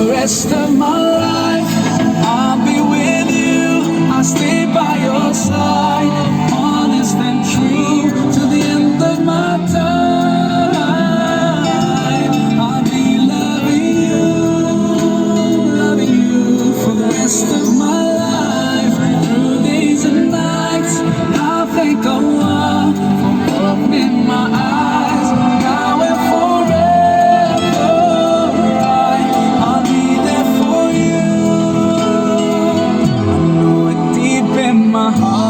the rest of my life. I'll be with you, I'll stay by your side, honest and true to the end of my time. I'll be loving you for the rest of my life, through days and nights. I'll thank Allah for opening my eyes, now and forever. I'll be there for you. I know it deep in my heart.